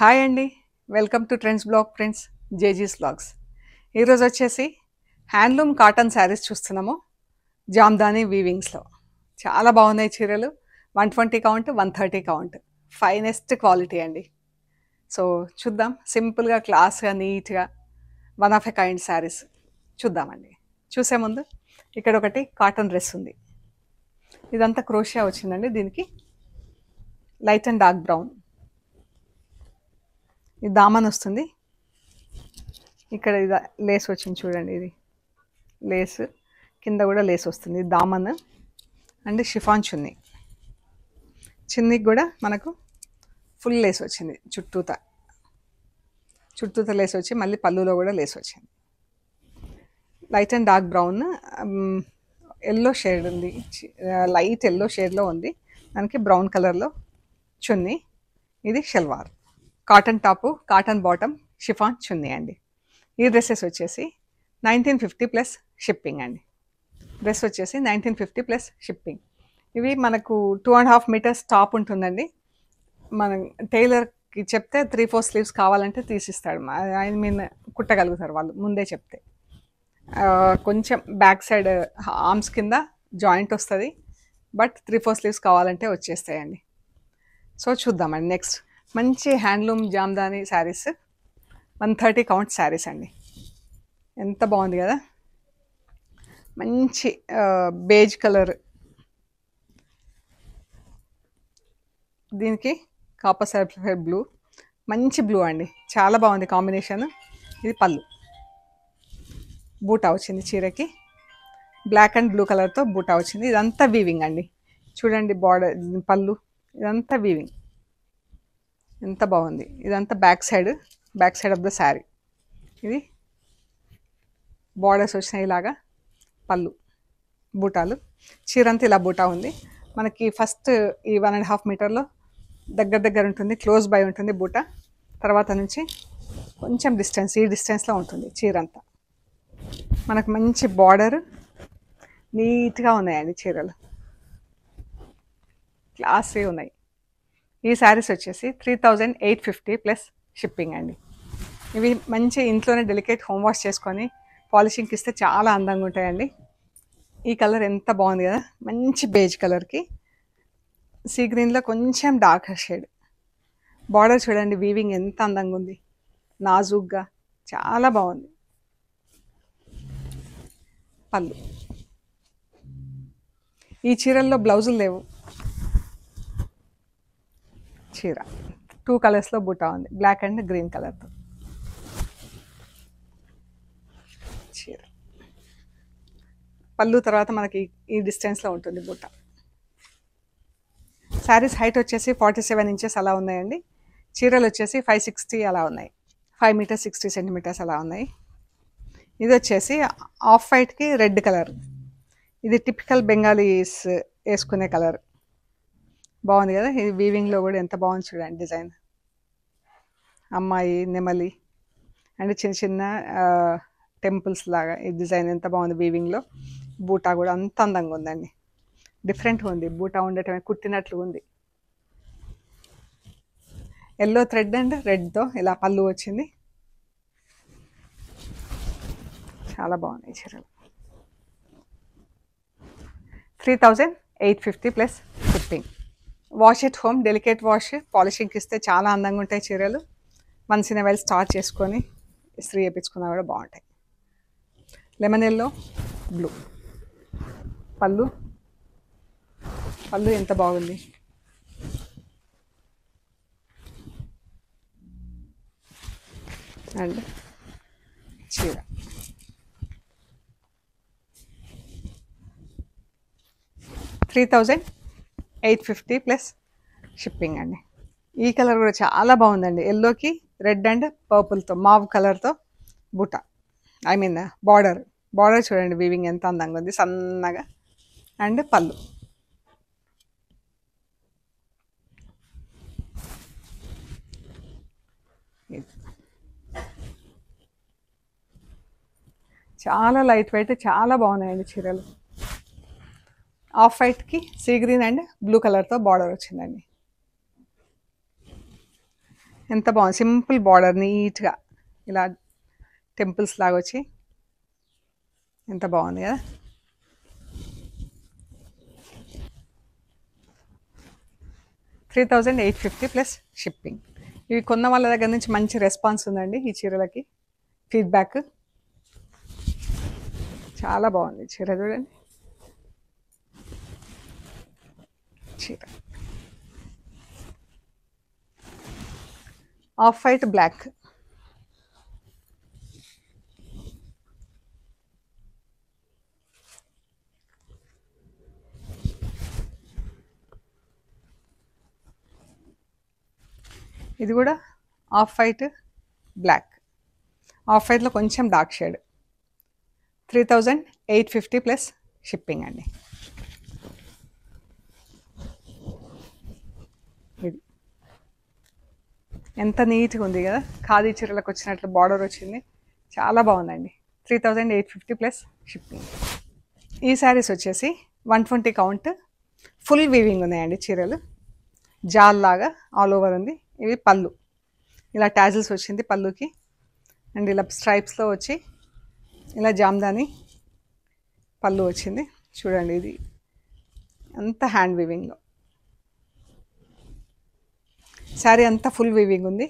Hi అండి. Welcome to Trends Block Prints జేజీస్ blogs. ఈరోజు వచ్చేసి హ్యాండ్లూమ్ కాటన్ శారీస్ చూస్తున్నాము. జామ్దాని వీవింగ్స్లో చాలా బాగున్నాయి చీరలు. 120 కౌంట్, 130 కౌంట్, ఫైనెస్ట్ క్వాలిటీ అండి. సో చూద్దాం, సింపుల్గా క్లాస్గా నీట్గా one of a kind saris చూద్దామండి. చూసే ముందు ఇక్కడ ఒకటి కాటన్ డ్రెస్ ఉంది. ఇదంతా క్రోషియా వచ్చిందండి. దీనికి లైట్ అండ్ డార్క్ బ్రౌన్ ఇది దామన్ వస్తుంది. ఇక్కడ ఇది లేస్ వచ్చింది చూడండి. ఇది లేస్ కింద కూడా లేస్ వస్తుంది. దామన్ అండ్ షిఫాన్ చున్నీ. చున్నీకి కూడా మనకు ఫుల్ లేస్ వచ్చింది. చుట్టూత లేస్ వచ్చి మళ్ళీ పళ్ళులో కూడా లేస్ వచ్చింది. Light and dark brown, yellow shade ఉంది. లైట్ ఎల్లో షేడ్లో ఉంది. దానికి బ్రౌన్ కలర్లో చున్నీ. ఇది shalwar, cotton top, cotton bottom, chiffon chunni అండి. ఈ డ్రెస్సెస్ వచ్చేసి 1950 ప్లస్ షిప్పింగ్ అండి. డ్రెస్ వచ్చేసి 1950 ప్లస్ షిప్పింగ్. ఇవి మనకు 2.5 మీటర్స్ టాప్ ఉంటుందండి. మనం టైలర్కి చెప్తే 3-4 స్లీవ్స్ కావాలంటే తీసిస్తాడు. ఐ మీన్ కుట్టగలుగుతారు వాళ్ళు ముందే చెప్తే. కొంచెం బ్యాక్ సైడ్ ఆర్మ్స్ కింద జాయింట్ వస్తుంది, బట్ 3-4 స్లీవ్స్ కావాలంటే వచ్చేస్తాయండి. సో చూద్దామండి. నెక్స్ట్ మంచి హ్యాండ్లూమ్ జామ్దాని శారీస్, 130 కౌంట్ శారీస్ అండి. ఎంత బాగుంది కదా, మంచి బేజ్ కలర్. దీనికి కాపర్ సల్ఫర్ బ్లూ, మంచి బ్లూ అండి, చాలా బాగుంది కాంబినేషన్. ఇది పళ్ళు, బూటా వచ్చింది చీరకి. బ్లాక్ అండ్ బ్లూ కలర్తో బూటా వచ్చింది. ఇదంతా వీవింగ్ అండి. చూడండి బార్డర్, పళ్ళు, ఇదంతా వీవింగ్. ఎంత బాగుంది. ఇదంతా back side of the sari. ఇది బార్డర్స్ వచ్చినాయి ఇలాగా, పళ్ళు, బూటాలు. చీరంతా ఇలా బూటా ఉంది. మనకి ఫస్ట్ ఈ 1.5 మీటర్లో దగ్గర ఉంటుంది, క్లోజ్ బై ఉంటుంది బూటా. తర్వాత నుంచి కొంచెం డిస్టెన్స్, ఈ డిస్టెన్స్లో ఉంటుంది చీరంతా. మనకు మంచి బార్డర్, నీట్గా ఉన్నాయండి చీరలు, క్లాసీ ఉన్నాయి. ఈ శారీస్ వచ్చేసి 3850 ప్లస్ షిప్పింగ్ అండి. ఇవి మంచి ఇంట్లోనే డెలికేట్ హోమ్ వాష్ చేసుకొని పాలిషింగ్కి ఇస్తే చాలా అందంగా ఉంటాయండి. ఈ కలర్ ఎంత బాగుంది కదా, మంచి బేజ్ కలర్కి సీ గ్రీన్లో కొంచెం డార్క్ షేడ్. బార్డర్ చూడండి, వీవింగ్ ఎంత అందంగా ఉంది, నాజూగ్గా చాలా బాగుంది. పళ్ళు. ఈ చీరల్లో బ్లౌజులు లేవు. చీర 2 కలర్స్లో బూటా ఉంది, బ్లాక్ అండ్ గ్రీన్ కలర్తో చీర. పళ్ళు తర్వాత మనకి ఈ డిస్టెన్స్లో ఉంటుంది బూటా. శారీస్ హైట్ వచ్చేసి 47 ఇంచెస్ అలా ఉన్నాయండి. చీరలు వచ్చేసి 560 అలా ఉన్నాయి, 5 మీటర్స్ 60 సెంటీమీటర్స్ అలా ఉన్నాయి. ఇది వచ్చేసి ఆఫ్ వైట్కి రెడ్ కలర్. ఇది టిపికల్ బెంగాలీస్ వేసుకునే కలర్. బాగుంది కదా. ఇది వీవింగ్లో కూడా ఎంత బాగుంది చూడండి. డిజైన్ అమ్మాయి, నెమలి అండ్ చిన్న చిన్న టెంపుల్స్ లాగా ఈ డిజైన్ ఎంత బాగుంది వీవింగ్లో. బూటా కూడా అంత అందంగా ఉందండి, డిఫరెంట్గా ఉంది. బూటా ఉండటమే కుట్టినట్లు ఉంది. ఎల్లో థ్రెడ్ అండ్ రెడ్తో ఇలా పళ్ళు వచ్చింది. చాలా బాగున్నాయి చీరలు. 3850 plus shipping. Wash at home, delicate wash, పాలిషింగ్కి ఇస్తే చాలా అందంగా ఉంటాయి చీరలు. వన్స్ ఇన్ వైల్ స్టార్ట్ చేసుకొని ఇస్త్రీ చేయించుకున్నా కూడా బాగుంటాయి. Lemon yellow, blue. పళ్ళు ఎంత బాగుంది. అండ్ చీర. $3850 ప్లస్ షిప్పింగ్ అండి. ఈ కలర్ కూడా చాలా బాగుందండి. ఎల్లోకి రెడ్ అండ్ పర్పుల్తో, మావ్ కలర్తో బూటా, ఐ మీన్ బార్డర్ చూడండి, వీవింగ్ ఎంత అందంగా ఉంది, సన్నగా. అండ్ పళ్ళు. చాలా లైట్ వెయిట్, చాలా బాగున్నాయండి చీరలు. ఆఫ్ వైట్కి సీ గ్రీన్ అండ్ బ్లూ కలర్తో బార్డర్ వచ్చిందండి. ఎంత బాగుంది, సింపుల్ బార్డర్ నీట్గా ఇలా టెంపుల్స్ లాగా వచ్చి ఎంత బాగుంది కదా. 3850 ప్లస్ షిప్పింగ్. ఇవి కొన్న వాళ్ళ దగ్గర నుంచి మంచి రెస్పాన్స్ ఉందండి ఈ చీరలకి. ఫీడ్బ్యాక్ చాలా బాగుంది చీర, చూడండి చీర ఆఫ్ వైట్ బ్లాక్. ఇది కూడా ఆఫ్ వైట్ బ్లాక్, ఆఫ్ వైట్లో కొంచెం డార్క్ షేడ్. 3850 ప్లస్ షిప్పింగ్ అండి. ఇది ఎంత నీట్గా ఉంది కదా, ఖాదీ చీరలకు వచ్చినట్లు బార్డర్ వచ్చింది, చాలా బాగుందండి. 3850 ప్లస్ షిప్పింగ్. ఈ శారీస్ వచ్చేసి 120 కౌంట్, ఫుల్ వీవింగ్ ఉన్నాయండి చీరలు, జాల్ లాగా ఆల్ ఓవర్ ఉంది. ఇవి పళ్ళు, ఇలా టాజిల్స్ వచ్చింది పళ్ళుకి, అండ్ ఇలా స్ట్రైప్స్లో వచ్చి ఇలా జామ్దాని పళ్ళు వచ్చింది. చూడండి ఇది అంత హ్యాండ్ వీవింగ్లో, శారీ అంతా ఫుల్ వీవింగ్ ఉంది.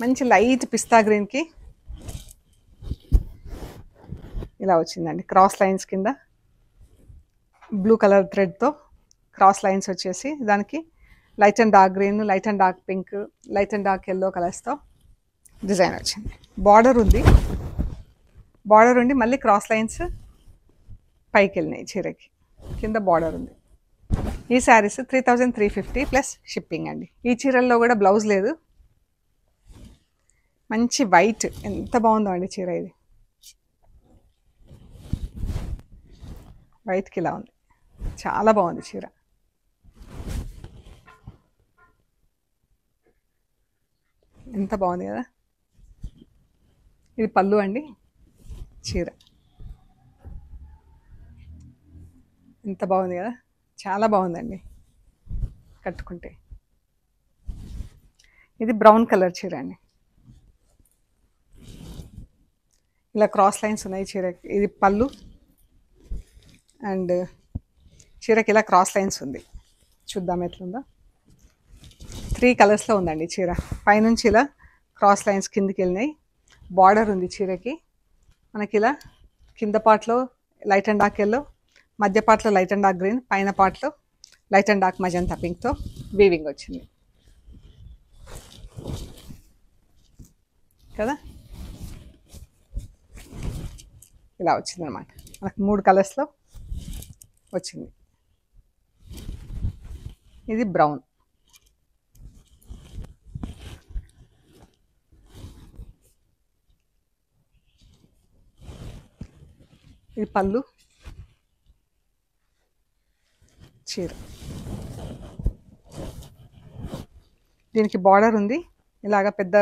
మంచి లైట్ పిస్తా గ్రీన్కి ఇలా వచ్చిందండి, క్రాస్ లైన్స్ కింద బ్లూ కలర్ థ్రెడ్తో క్రాస్ లైన్స్ వచ్చేసి దానికి light and dark green, light and dark pink, light and dark yellow కలర్స్తో డిజైన్ వచ్చింది. బార్డర్ ఉంది, బార్డర్ ఉండి మళ్ళీ క్రాస్ లైన్స్ పైకి వెళ్ళినాయి చీరకి, కింద బార్డర్ ఉంది. ఈ శారీస్ 3350 ప్లస్ షిప్పింగ్ అండి. ఈ చీరల్లో కూడా బ్లౌజ్ లేదు, మంచి వైట్, ఎంత బాగుందో అండి చీర. ఇది వైట్కి ఇలా ఉంది, చాలా బాగుంది చీర. ఎంత బాగుంది కదా. ఇది పళ్ళు అండి, చీర ఎంత బాగుంది కదా, చాలా బాగుందండి కట్టుకుంటే. ఇది బ్రౌన్ కలర్ చీర అండి, ఇలా క్రాస్ లైన్స్ ఉన్నాయి చీరకి. ఇది పళ్ళు అండ్ చీరకి ఇలా క్రాస్ లైన్స్ ఉంది, చూద్దాం ఎట్లుందో. 3 కలర్స్లో ఉందండి చీర. పైనుంచి ఇలా క్రాస్ లైన్స్ కిందికి వెళ్ళినాయి, బార్డర్ ఉంది చీరకి. మనకి ఇలా కింద పార్ట్లో లైట్ అండ్ డార్క్ ఎల్లో, మధ్య పార్ట్లో లైట్ అండ్ డార్క్ గ్రీన్, పైన పార్ట్లో లైట్ అండ్ డార్క్ మజంతా పింక్తో వీవింగ్ వచ్చింది కదా. ఇలా వచ్చిందనమాట, మనకు 3 కలర్స్లో వచ్చింది. ఇది బ్రౌన్, ఇది పళ్ళు, చీర దీనికి బార్డర్ ఉంది, ఇలాగ పెద్ద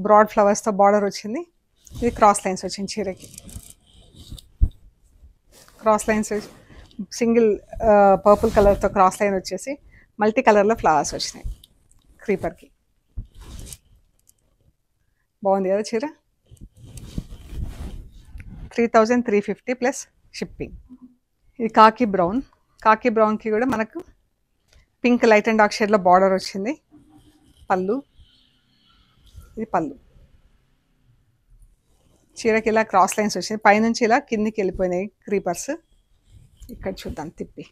బ్రాడ్ ఫ్లవర్స్తో బార్డర్ వచ్చింది. ఇది క్రాస్ లైన్స్ వచ్చింది చీరకి, క్రాస్ లైన్స్ సింగిల్ పర్పుల్ కలర్తో క్రాస్ లైన్ వచ్చేసి మల్టీ కలర్లో ఫ్లవర్స్ వచ్చినాయి క్రీపర్కి. బాగుంది కదా చీర. 3350 ప్లస్ షిప్పింగ్. ఇది కాకి బ్రౌన్, కాకి బ్రౌన్కి కూడా మనకు పింక్ లైట్ అండ్ డార్క్ షేడ్లో బార్డర్ వచ్చింది. పళ్ళు, ఇది పళ్ళు. చీరకి ఇలా క్రాస్ లైన్స్ వచ్చింది, పైనుంచి ఇలా కిందికి వెళ్ళిపోయినాయి క్రీపర్స్. ఇక్కడ చూద్దాం తిప్పి.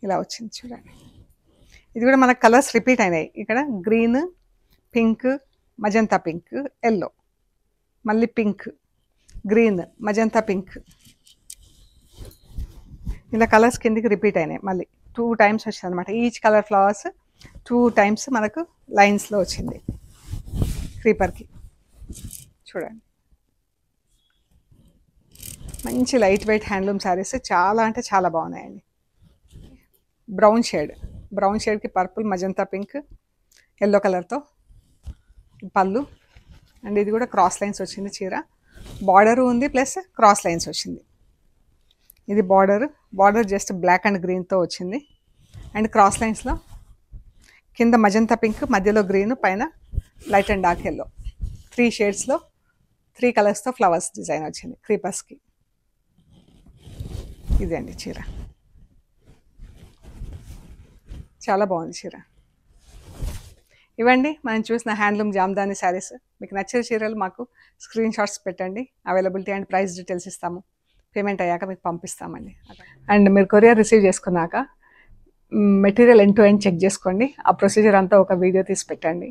ఇలా వచ్చింది చూడండి. ఇది కూడా మనకు కలర్స్ రిపీట్ అయినాయి. ఇక్కడ green, pink, magenta pink, yellow, మళ్ళీ పింక్, గ్రీన్, మజంతా పింక్, ఇలా కలర్స్ కిందికి రిపీట్ అయినాయి. మళ్ళీ 2 టైమ్స్ వచ్చింది అనమాట. ఈచ్ కలర్ ఫ్లవర్స్ 2 టైమ్స్ మనకు లైన్స్లో వచ్చింది క్రీపర్కి. చూడండి మంచి లైట్ వెయిట్ హ్యాండ్లూమ్ శారీస్, చాలా అంటే చాలా బాగున్నాయండి. బ్రౌన్ షేడ్, బ్రౌన్ షేడ్కి పర్పుల్, మజంతా పింక్, ఎల్లో కలర్తో పళ్ళు. అండ్ ఇది కూడా క్రాస్ లైన్స్ వచ్చింది చీర, బార్డరు ఉంది ప్లస్ క్రాస్ లైన్స్ వచ్చింది. ఇది బార్డర్ జస్ట్ బ్లాక్ అండ్ గ్రీన్తో వచ్చింది. అండ్ క్రాస్ లైన్స్లో కింద మజంతా పింక్, మధ్యలో గ్రీన్, పైన లైట్ అండ్ డార్క్ ఎల్లో, 3 షేడ్స్లో 3 కలర్స్తో ఫ్లవర్స్ డిజైన్ వచ్చింది క్రీపర్స్కి. ఇదే అండి చీర, చాలా బాగుంది చీర. ఇవ్వండి మనం చూసిన హ్యాండ్లూమ్ జామ్దాని శారీస్. మీకు నచ్చిన చీరలు మాకు స్క్రీన్ షాట్స్ పెట్టండి. అవైలబిలిటీ అండ్ ప్రైస్ డీటెయిల్స్ ఇస్తాము. పేమెంట్ అయ్యాక మీకు పంపిస్తామండి. అండ్ మీరు కొరియర్ రిసీవ్ చేసుకున్నాక material end to end check చేసుకోండి. ఆ ప్రొసీజర్ అంతా ఒక వీడియో తీసి పెట్టండి.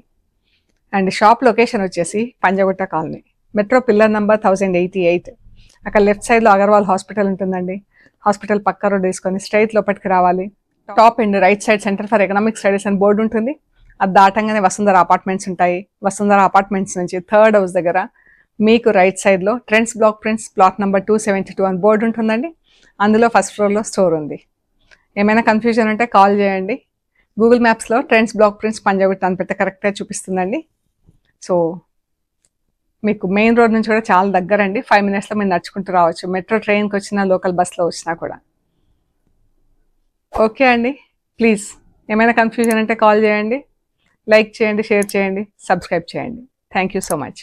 అండ్ షాప్ లొకేషన్ వచ్చేసి Panjagutta colony, metro pillar number 1088. అక్కడ లెఫ్ట్ సైడ్లో అగర్వాల్ హాస్పిటల్ ఉంటుందండి. హాస్పిటల్ పక్క రోడ్ వేసుకొని స్ట్రైట్ లోపలికి రావాలి. Top and right side centre for economic studies అని బోర్డు ఉంటుంది. అది దాటంగానే వసుంధర అపార్ట్మెంట్స్ ఉంటాయి. వసుంధర అపార్ట్మెంట్స్ నుంచి 3rd హౌస్ దగ్గర మీకు రైట్ సైడ్లో trends Block prints plot number 272 అని బోర్డు ఉంటుందండి. అందులో ఫస్ట్ ఫ్లోర్లో స్టోర్ ఉంది. ఏమైనా కన్ఫ్యూజన్ ఉంటే కాల్ చేయండి. గూగుల్ మ్యాప్స్లో ట్రెండ్స్ బ్లాక్ ప్రింట్స్ పంజాగుట్ట అని పెడితే కరెక్ట్గా చూపిస్తుందండి. సో మీకు మెయిన్ రోడ్ నుంచి కూడా చాలా దగ్గరండి. 5 మినిట్స్లో మీరు నడుచుకుంటూ రావచ్చు. మెట్రో ట్రైన్కి వచ్చినా, లోకల్ బస్లో వచ్చినా కూడా. ఓకే అండి, ప్లీజ్ ఏమైనా కన్ఫ్యూజన్ అంటే కాల్ చేయండి. లైక్ చేయండి, షేర్ చేయండి, సబ్స్క్రైబ్ చేయండి. Thank you so much.